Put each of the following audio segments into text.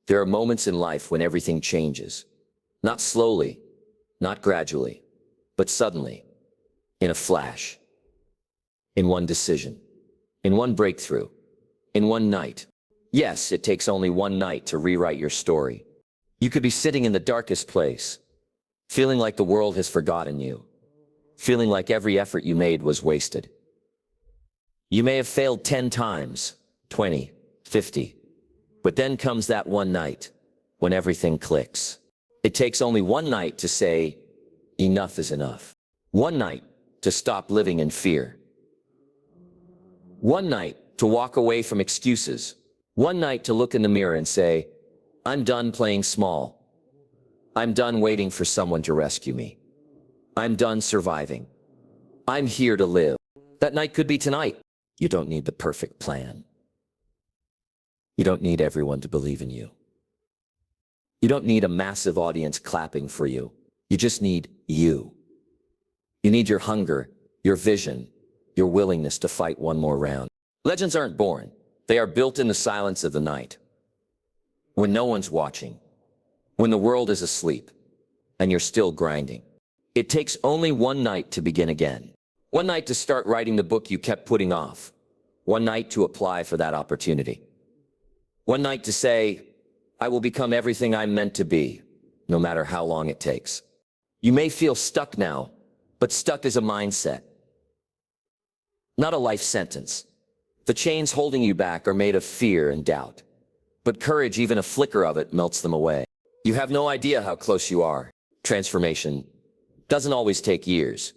There are moments in life when everything changes. Not slowly, not gradually, but suddenly, in a flash, in one decision, in one breakthrough, in one night. Yes, it takes only one night to rewrite your story. You could be sitting in the darkest place, feeling like the world has forgotten you, feeling like every effort you made was wasted. You may have failed 10 times, 20, 50, but then comes that one night when everything clicks. It takes only one night to say, enough is enough. One night to stop living in fear. One night to walk away from excuses. One night to look in the mirror and say, I'm done playing small. I'm done waiting for someone to rescue me. I'm done surviving. I'm here to live. That night could be tonight. You don't need the perfect plan. You don't need everyone to believe in you. You don't need a massive audience clapping for you. You just need you. You need your hunger, your vision, your willingness to fight one more round. Legends aren't born. They are built in the silence of the night. When no one's watching. When the world is asleep and you're still grinding. It takes only one night to begin again. One night to start writing the book you kept putting off. One night to apply for that opportunity. One night to say, I will become everything I'm meant to be, no matter how long it takes. You may feel stuck now, but stuck is a mindset, not a life sentence. The chains holding you back are made of fear and doubt, but courage, even a flicker of it, melts them away. You have no idea how close you are. Transformation doesn't always take years.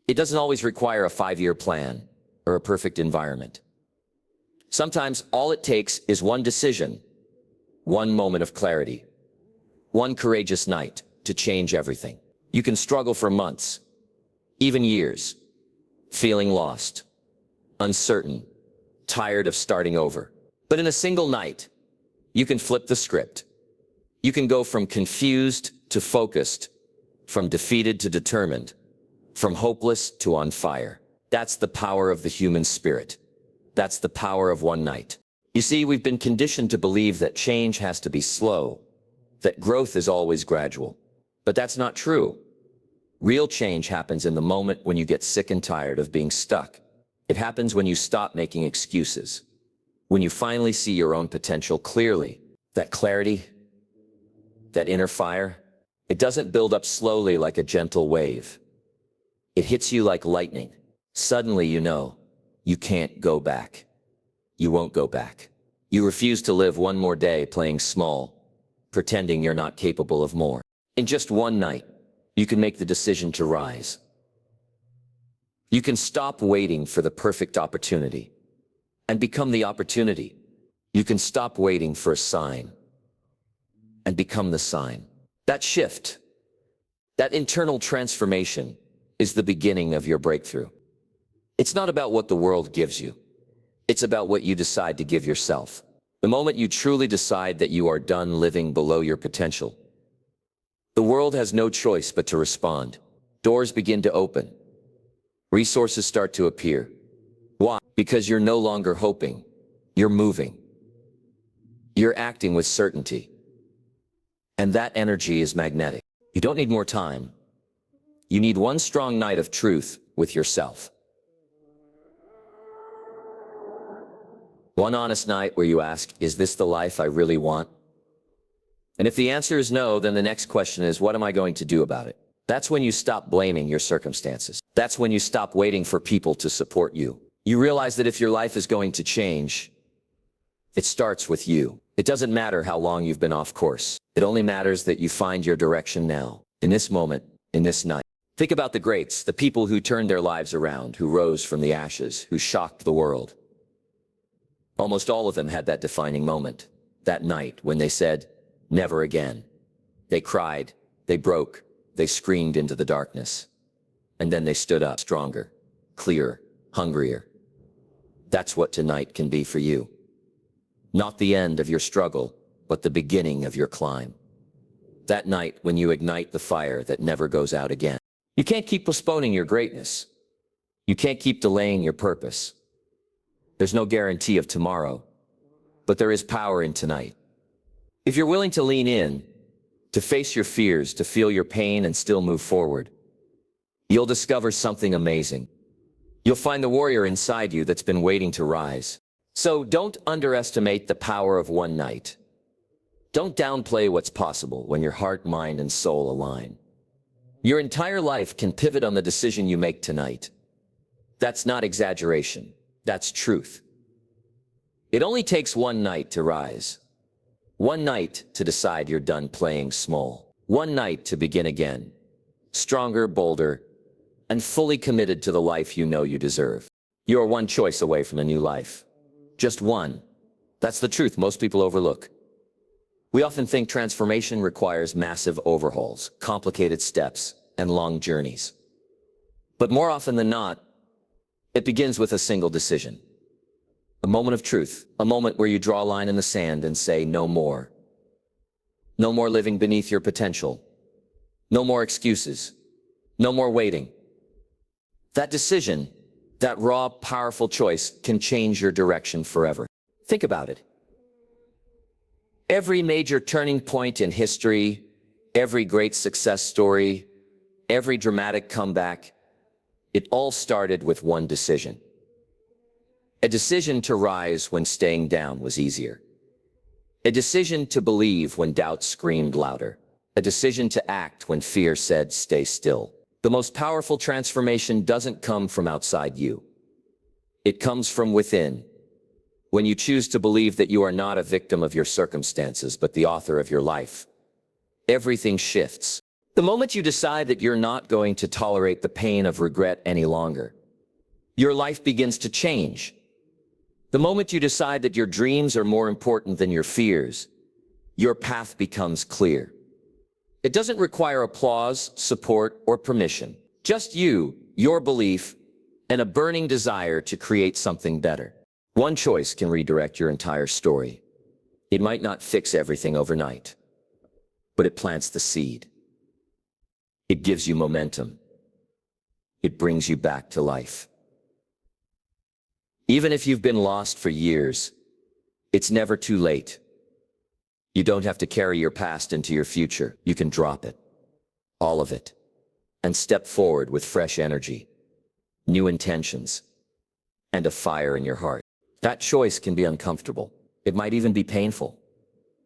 It doesn't always require a 5-year plan or a perfect environment. Sometimes all it takes is one decision, one moment of clarity, one courageous night to change everything. You can struggle for months, even years, feeling lost, uncertain, tired of starting over. But in a single night, you can flip the script. You can go from confused to focused, from defeated to determined, from hopeless to on fire. That's the power of the human spirit. That's the power of one night. You see, we've been conditioned to believe that change has to be slow, that growth is always gradual. But that's not true. Real change happens in the moment when you get sick and tired of being stuck. It happens when you stop making excuses, when you finally see your own potential clearly. That clarity, that inner fire, it doesn't build up slowly like a gentle wave. It hits you like lightning. Suddenly you know, you can't go back. You won't go back. You refuse to live one more day playing small, pretending you're not capable of more. In just one night, you can make the decision to rise. You can stop waiting for the perfect opportunity and become the opportunity. You can stop waiting for a sign and become the sign. That shift, that internal transformation is the beginning of your breakthrough. It's not about what the world gives you. It's about what you decide to give yourself. The moment you truly decide that you are done living below your potential, the world has no choice but to respond. Doors begin to open. Resources start to appear. Why? Because you're no longer hoping. You're moving. You're acting with certainty. And that energy is magnetic. You don't need more time. You need one strong night of truth with yourself. One honest night where you ask, is this the life I really want? And if the answer is no, then the next question is, what am I going to do about it? That's when you stop blaming your circumstances. That's when you stop waiting for people to support you. You realize that if your life is going to change, it starts with you. It doesn't matter how long you've been off course. It only matters that you find your direction now, in this moment, in this night. Think about the greats, the people who turned their lives around, who rose from the ashes, who shocked the world. Almost all of them had that defining moment, that night when they said, never again. They cried, they broke, they screamed into the darkness. And then they stood up stronger, clearer, hungrier. That's what tonight can be for you. Not the end of your struggle, but the beginning of your climb. That night when you ignite the fire that never goes out again. You can't keep postponing your greatness. You can't keep delaying your purpose. There's no guarantee of tomorrow, but there is power in tonight. If you're willing to lean in, to face your fears, to feel your pain and still move forward, you'll discover something amazing. You'll find the warrior inside you that's been waiting to rise. So don't underestimate the power of one night. Don't downplay what's possible when your heart, mind, and soul align. Your entire life can pivot on the decision you make tonight. That's not exaggeration. That's truth. It only takes one night to rise. One night to decide you're done playing small. One night to begin again. Stronger, bolder, and fully committed to the life you know you deserve. You are one choice away from a new life. Just one. That's the truth most people overlook. We often think transformation requires massive overhauls, complicated steps, and long journeys. But more often than not, it begins with a single decision. A moment of truth, a moment where you draw a line in the sand and say, no more. No more living beneath your potential. No more excuses. No more waiting. That decision, that raw, powerful choice can change your direction forever. Think about it. Every major turning point in history, every great success story, every dramatic comeback, it all started with one decision. A decision to rise when staying down was easier. A decision to believe when doubt screamed louder. A decision to act when fear said, stay still. The most powerful transformation doesn't come from outside you. It comes from within. When you choose to believe that you are not a victim of your circumstances, but the author of your life, everything shifts. The moment you decide that you're not going to tolerate the pain of regret any longer, your life begins to change. The moment you decide that your dreams are more important than your fears, your path becomes clear. It doesn't require applause, support, or permission. Just you, your belief, and a burning desire to create something better. One choice can redirect your entire story. It might not fix everything overnight, but it plants the seed. It gives you momentum. It brings you back to life. Even if you've been lost for years, it's never too late. You don't have to carry your past into your future. You can drop it, all of it, and step forward with fresh energy, new intentions, and a fire in your heart. That choice can be uncomfortable. It might even be painful.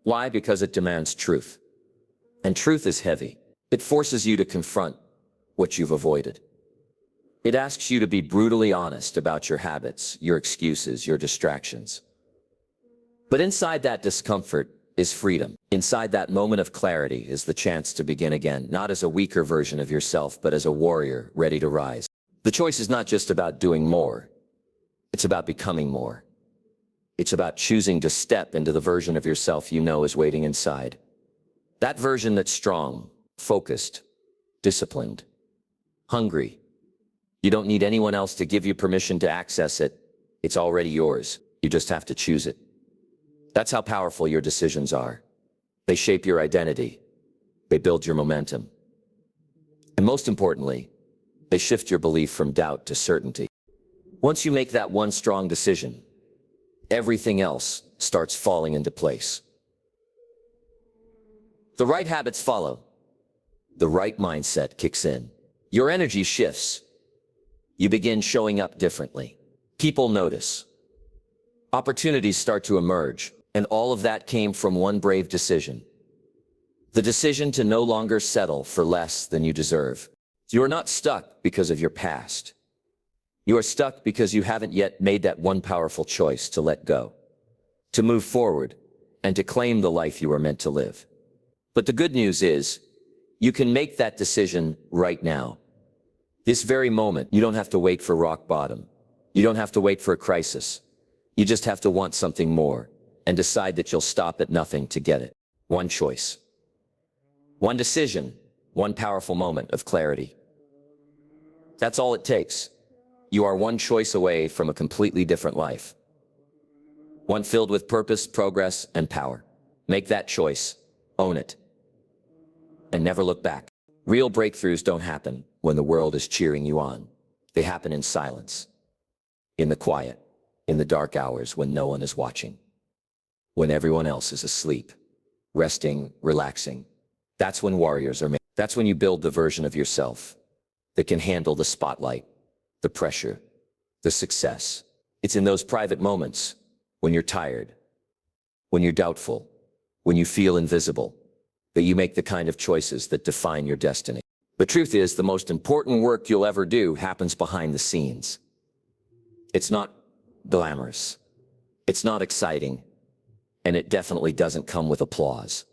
Why? Because it demands truth. And truth is heavy. It forces you to confront what you've avoided. It asks you to be brutally honest about your habits, your excuses, your distractions. But inside that discomfort is freedom. Inside that moment of clarity is the chance to begin again, not as a weaker version of yourself, but as a warrior ready to rise. The choice is not just about doing more. It's about becoming more. It's about choosing to step into the version of yourself you know is waiting inside. That version that's strong, focused, disciplined, hungry. You don't need anyone else to give you permission to access it. It's already yours. You just have to choose it. That's how powerful your decisions are. They shape your identity. They build your momentum. And most importantly, they shift your belief from doubt to certainty. Once you make that one strong decision, everything else starts falling into place. The right habits follow. The right mindset kicks in. Your energy shifts. You begin showing up differently. People notice. Opportunities start to emerge, and all of that came from one brave decision. The decision to no longer settle for less than you deserve. You are not stuck because of your past. You are stuck because you haven't yet made that one powerful choice to let go, to move forward, and to claim the life you are meant to live. But the good news is, you can make that decision right now. This very moment. You don't have to wait for rock bottom. You don't have to wait for a crisis. You just have to want something more and decide that you'll stop at nothing to get it. One choice. One decision. One powerful moment of clarity. That's all it takes. You are one choice away from a completely different life. One filled with purpose, progress, and power. Make that choice. Own it. And never look back. Real breakthroughs don't happen when the world is cheering you on. They happen in silence, in the quiet, in the dark hours when no one is watching, when everyone else is asleep. resting, relaxing. That's when warriors are made. That's when you build the version of yourself that can handle the spotlight, the pressure, the success. It's in those private moments, when you're tired, when you're doubtful, when you feel invisible, that you make the kind of choices that define your destiny. The truth is, the most important work you'll ever do happens behind the scenes. It's not glamorous. It's not exciting. And it definitely doesn't come with applause.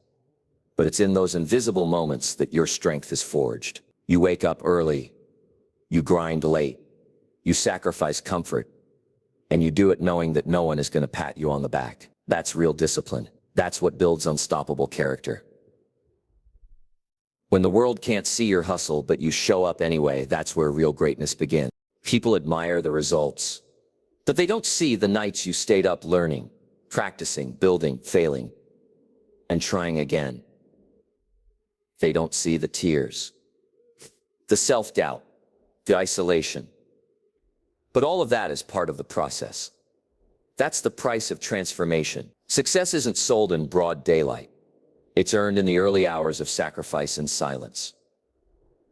But it's in those invisible moments that your strength is forged. You wake up early. You grind late. You sacrifice comfort. And you do it knowing that no one is going to pat you on the back. That's real discipline. That's what builds unstoppable character. When the world can't see your hustle, but you show up anyway, that's where real greatness begins. People admire the results, but they don't see the nights you stayed up learning, practicing, building, failing, and trying again. They don't see the tears, the self-doubt, the isolation. But all of that is part of the process. That's the price of transformation. Success isn't sold in broad daylight. It's earned in the early hours of sacrifice and silence.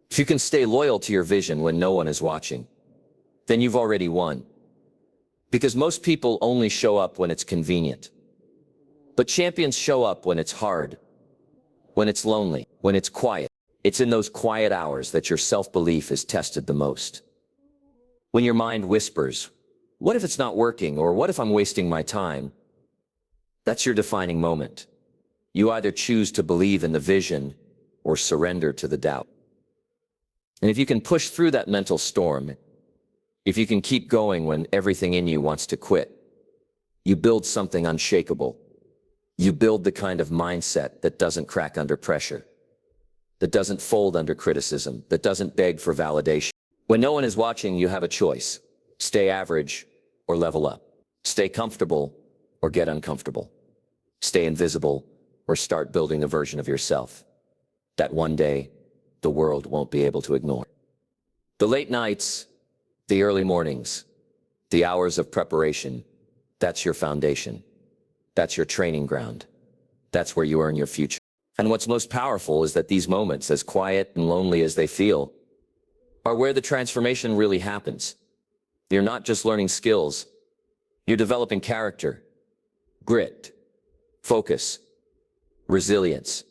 If you can stay loyal to your vision when no one is watching, then you've already won. Because most people only show up when it's convenient. But champions show up when it's hard, when it's lonely, when it's quiet. It's in those quiet hours that your self-belief is tested the most. When your mind whispers, what if it's not working, or what if I'm wasting my time? That's your defining moment. You either choose to believe in the vision or surrender to the doubt. And if you can push through that mental storm, if you can keep going when everything in you wants to quit, you build something unshakable. You build the kind of mindset that doesn't crack under pressure, that doesn't fold under criticism, that doesn't beg for validation. When no one is watching, you have a choice. Stay average or level up. Stay comfortable or get uncomfortable. Stay invisible or start building a version of yourself that one day the world won't be able to ignore. The late nights, the early mornings, the hours of preparation, that's your foundation. That's your training ground. That's where you earn your future. And what's most powerful is that these moments, as quiet and lonely as they feel, are where the transformation really happens. You're not just learning skills. You're developing character, grit, focus, resilience.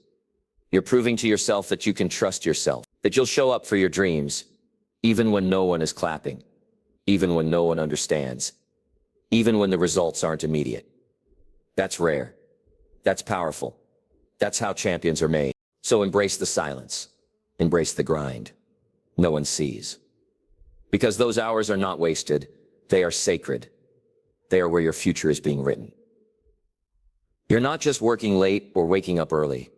You're proving to yourself that you can trust yourself, that you'll show up for your dreams, even when no one is clapping, even when no one understands, even when the results aren't immediate. That's rare. That's powerful. That's how champions are made. So embrace the silence. Embrace the grind. No one sees. Because those hours are not wasted. They are sacred. They are where your future is being written. You're not just working late or waking up early.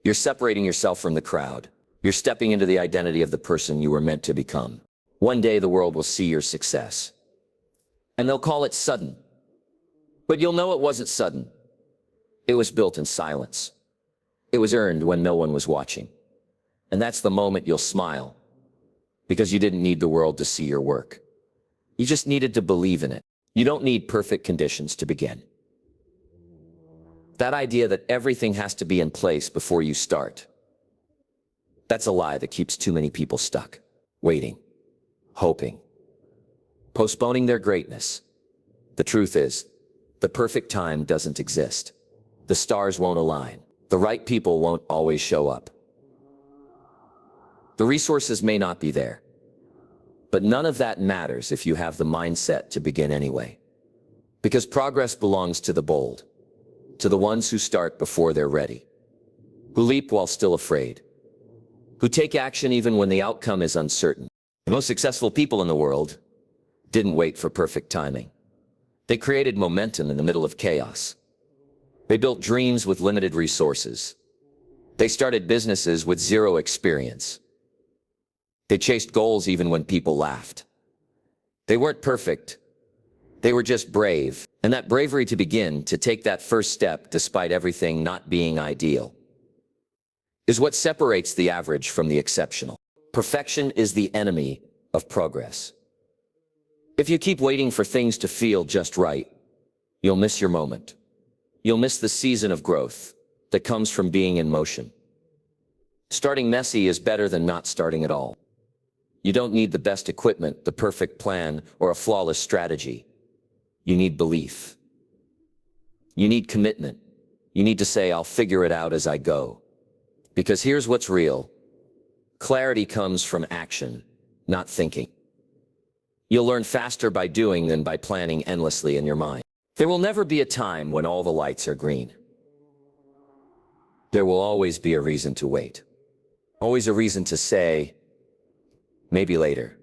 You're separating yourself from the crowd. You're stepping into the identity of the person you were meant to become. One day the world will see your success. And they'll call it sudden. But you'll know it wasn't sudden. It was built in silence. It was earned when no one was watching. And that's the moment you'll smile. Because you didn't need the world to see your work. You just needed to believe in it. You don't need perfect conditions to begin. That idea that everything has to be in place before you start, that's a lie that keeps too many people stuck, waiting, hoping, postponing their greatness. The truth is, the perfect time doesn't exist. The stars won't align. The right people won't always show up. The resources may not be there. But none of that matters if you have the mindset to begin anyway. Because progress belongs to the bold, to the ones who start before they're ready, who leap while still afraid, who take action even when the outcome is uncertain. The most successful people in the world didn't wait for perfect timing. They created momentum in the middle of chaos. They built dreams with limited resources. They started businesses with zero experience. They chased goals even when people laughed. They weren't perfect. They were just brave. And that bravery to begin, to take that first step despite everything not being ideal, is what separates the average from the exceptional. Perfection is the enemy of progress. If you keep waiting for things to feel just right, you'll miss your moment. You'll miss the season of growth, that comes from being in motion. Starting messy is better than not starting at all. You don't need the best equipment, the perfect plan, or a flawless strategy. You need belief. You need commitment. You need to say, I'll figure it out as I go. Because here's what's real. Clarity comes from action, not thinking. You'll learn faster by doing than by planning endlessly in your mind. There will never be a time when all the lights are green. There will always be a reason to wait. Always a reason to say, maybe later.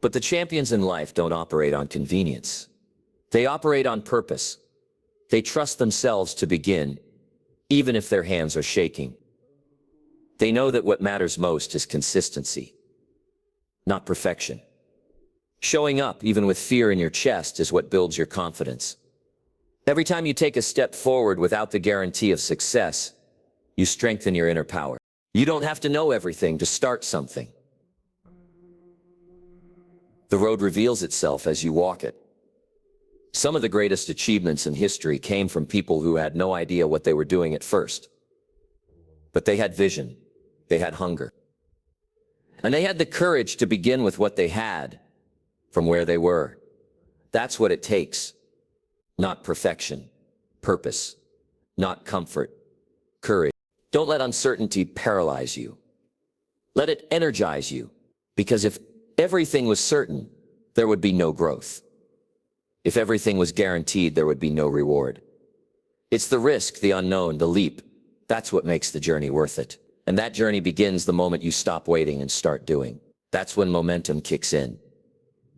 But the champions in life don't operate on convenience. They operate on purpose. They trust themselves to begin, even if their hands are shaking. They know that what matters most is consistency, not perfection. Showing up, even with fear in your chest, is what builds your confidence. Every time you take a step forward without the guarantee of success, you strengthen your inner power. You don't have to know everything to start something. The road reveals itself as you walk it. Some of the greatest achievements in history came from people who had no idea what they were doing at first. But they had vision, they had hunger. And they had the courage to begin with what they had, from where they were. That's what it takes. Not perfection, purpose, not comfort, courage. Don't let uncertainty paralyze you. Let it energize you, because if everything was certain, there would be no growth. If everything was guaranteed, there would be no reward. It's the risk, the unknown, the leap. That's what makes the journey worth it. And that journey begins the moment you stop waiting and start doing. That's when momentum kicks in.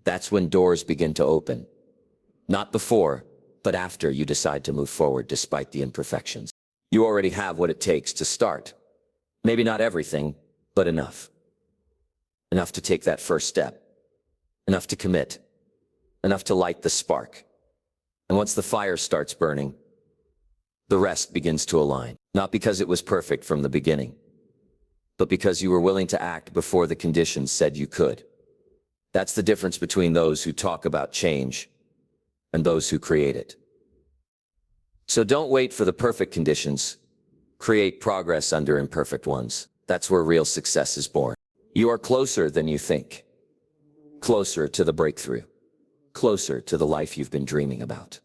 That's when doors begin to open. Not before, but after you decide to move forward despite the imperfections. You already have what it takes to start. Maybe not everything, but enough. Enough to take that first step. Enough to commit. Enough to light the spark. And once the fire starts burning, the rest begins to align. Not because it was perfect from the beginning, but because you were willing to act before the conditions said you could. That's the difference between those who talk about change and those who create it. So don't wait for the perfect conditions. Create progress under imperfect ones. That's where real success is born. You are closer than you think. Closer to the breakthrough. Closer to the life you've been dreaming about.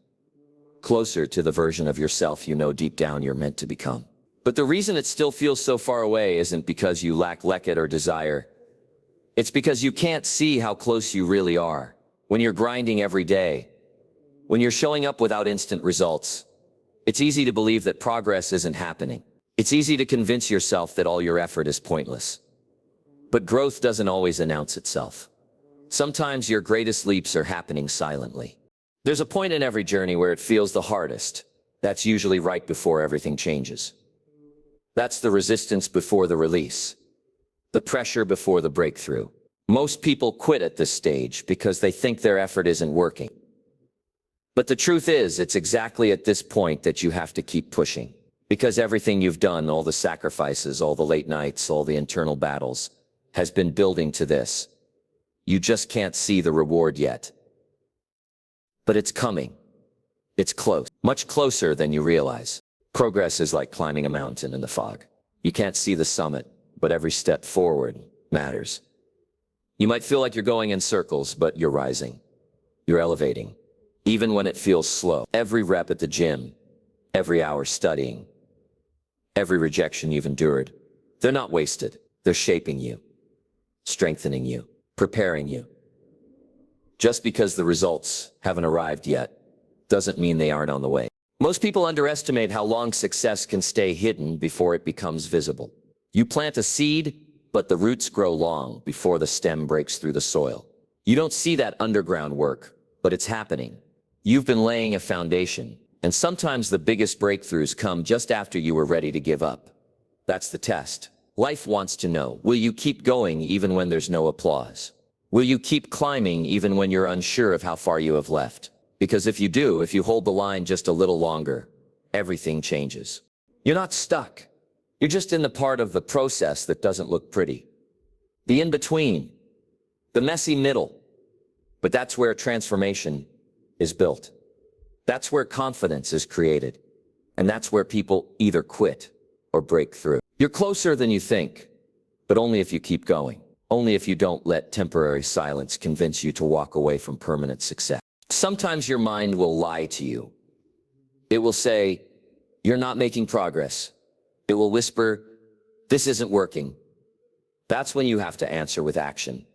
Closer to the version of yourself you know deep down you're meant to become. But the reason it still feels so far away isn't because you lack it or desire. It's because you can't see how close you really are. When you're grinding every day, when you're showing up without instant results, it's easy to believe that progress isn't happening. It's easy to convince yourself that all your effort is pointless. But growth doesn't always announce itself. Sometimes your greatest leaps are happening silently. There's a point in every journey where it feels the hardest. That's usually right before everything changes. That's the resistance before the release. The pressure before the breakthrough. Most people quit at this stage because they think their effort isn't working. But the truth is, it's exactly at this point that you have to keep pushing. Because everything you've done, all the sacrifices, all the late nights, all the internal battles, has been building to this. You just can't see the reward yet. But it's coming. It's close. Much closer than you realize. Progress is like climbing a mountain in the fog. You can't see the summit, but every step forward matters. You might feel like you're going in circles, but you're rising. You're elevating. Even when it feels slow. Every rep at the gym, every hour studying, every rejection you've endured, they're not wasted. They're shaping you, strengthening you, preparing you. Just because the results haven't arrived yet doesn't mean they aren't on the way. Most people underestimate how long success can stay hidden before it becomes visible. You plant a seed, but the roots grow long before the stem breaks through the soil. You don't see that underground work, but it's happening. You've been laying a foundation, and sometimes the biggest breakthroughs come just after you were ready to give up. That's the test. Life wants to know, will you keep going even when there's no applause? Will you keep climbing even when you're unsure of how far you have left? Because if you do, if you hold the line just a little longer, everything changes. You're not stuck. You're just in the part of the process that doesn't look pretty. The in-between. The messy middle. But that's where transformation is built. That's where confidence is created. And that's where people either quit or break through. You're closer than you think, but only if you keep going. Only if you don't let temporary silence convince you to walk away from permanent success. Sometimes your mind will lie to you. It will say, you're not making progress. It will whisper, this isn't working. That's when you have to answer with action.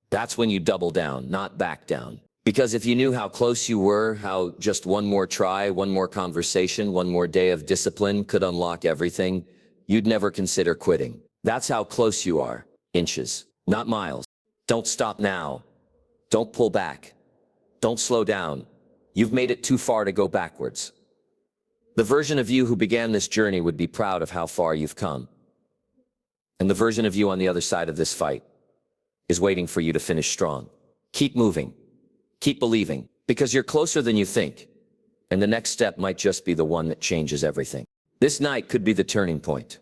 That's when you double down, not back down. Because if you knew how close you were, how just one more try, one more conversation, one more day of discipline could unlock everything, you'd never consider quitting. That's how close you are. Inches, not miles. Don't stop now. Don't pull back. Don't slow down. You've made it too far to go backwards. The version of you who began this journey would be proud of how far you've come. And the version of you on the other side of this fight is waiting for you to finish strong. Keep moving. Keep believing, because you're closer than you think. And the next step might just be the one that changes everything. This night could be the turning point.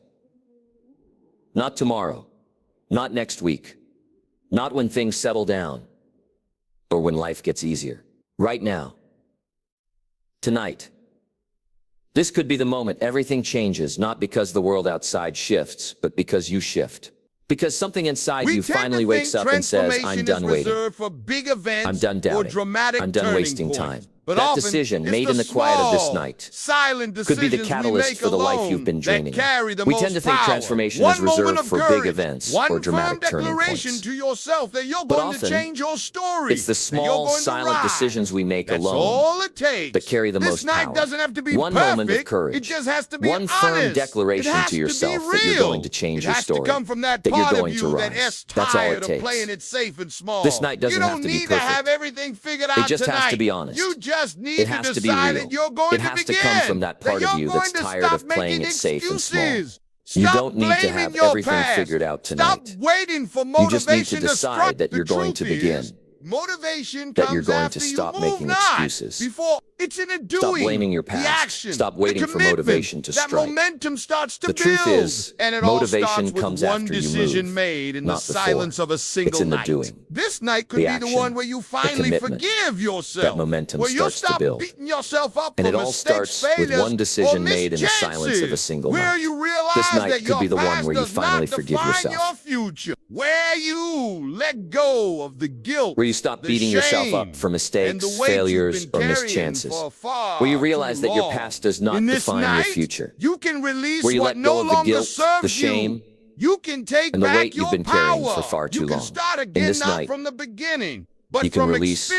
Not tomorrow. Not next week. Not when things settle down. Or when life gets easier. Right now. Tonight. This could be the moment everything changes, not because the world outside shifts, but because you shift. Because something inside you finally wakes up and says, I'm done waiting. For big events I'm done doubting. I'm done wasting time. That decision made in the quiet of this night could be the catalyst for the life you've been dreaming. We tend to think transformation is reserved for big events or dramatic turning points. But often, it's the small, silent decisions we make alone that carry the most power. One moment of courage, one firm declaration to yourself that you're going to change your story, that you're going to rise. That's all it takes. This night doesn't have to be perfect. It just has to be honest. It has to be real. It has to come from that part of you that's tired of playing it safe and small. You don't need to have everything figured out tonight. You just need to decide that you're going to begin. That you're going to stop making excuses. Stop blaming your past. Stop waiting for motivation to strike. The truth is, motivation comes after you move, not before. It's in the doing. This night could be the one where you finally forgive yourself. That momentum starts to build. And it all starts with one decision made in the silence of a single night. This night could be the one where you finally forgive yourself. Where you let go of the guilt. Where you stop beating yourself up for mistakes, failures, or mischances. Where you realize that your past does not define your future. Where you let go of the guilt, the shame, and the weight you've been carrying for far too long. In this night, you can release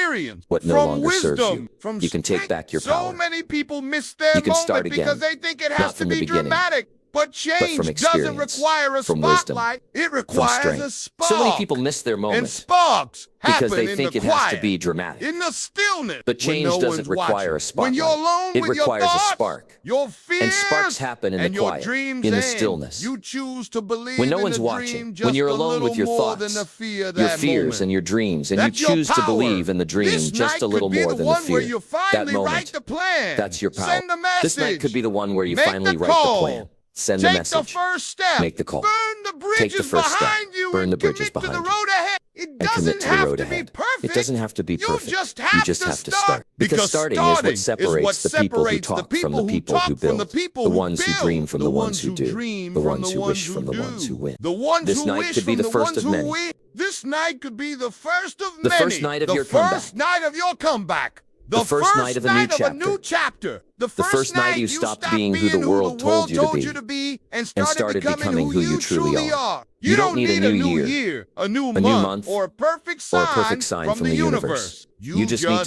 what no longer serves you. You can take back your power. So many people miss their you can start moment again, because they think it has not from to the be beginning, dramatic. But change from doesn't require a from wisdom, spotlight. It from requires strength. a spark. So many people miss their moment And sparks because they happen think in it the has to quiet, be dramatic. in the stillness. But change when no doesn't one's require watching. a spotlight. When you're alone It with your requires thoughts, a spark. your fears, And sparks happen in and the your quiet, dreams in the end. stillness. You choose to believe When no in one's the watching, dream when just you're a alone little with your more thoughts, than the fear of your that fears moment. and your dreams, and That's you your choose to power. believe in the dream This just a night little could be more the than the one where fear. you That finally moment, write the plan. that's your power. Send the message. This night could be the one where you Make finally the write the call. plan. Send the Take message. the first step. Make the call. Burn the bridges Take the first step. behind you. Burn and the bridges commit to behind the you. road ahead. It And doesn't commit to the have road to be ahead. perfect. It doesn't have to be perfect. You just have to start. Because starting is what separates the people who the talk from the people who build. The ones who dream from the ones who do. The ones who wish from the ones who win. This night could be the first of many. This night could be the first of many. The first night of your comeback. The first night of your comeback. The first night of a new chapter. The first night you stopped being who the world told you to be and started becoming who you truly are. You don't need a new year, a new month, or a perfect sign from the universe. You just need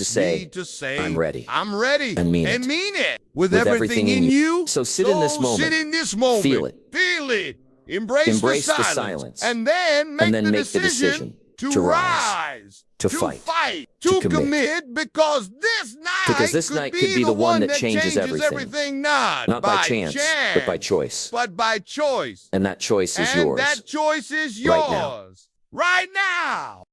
to say, I'm ready. I'm ready. And mean it. With everything in you. So sit in this moment. Feel it. Feel it. Embrace the silence. And then make the decision to rise. To fight. To commit, because this night could be the one that changes everything. Not by chance, but by choice. And that choice is yours. Right now.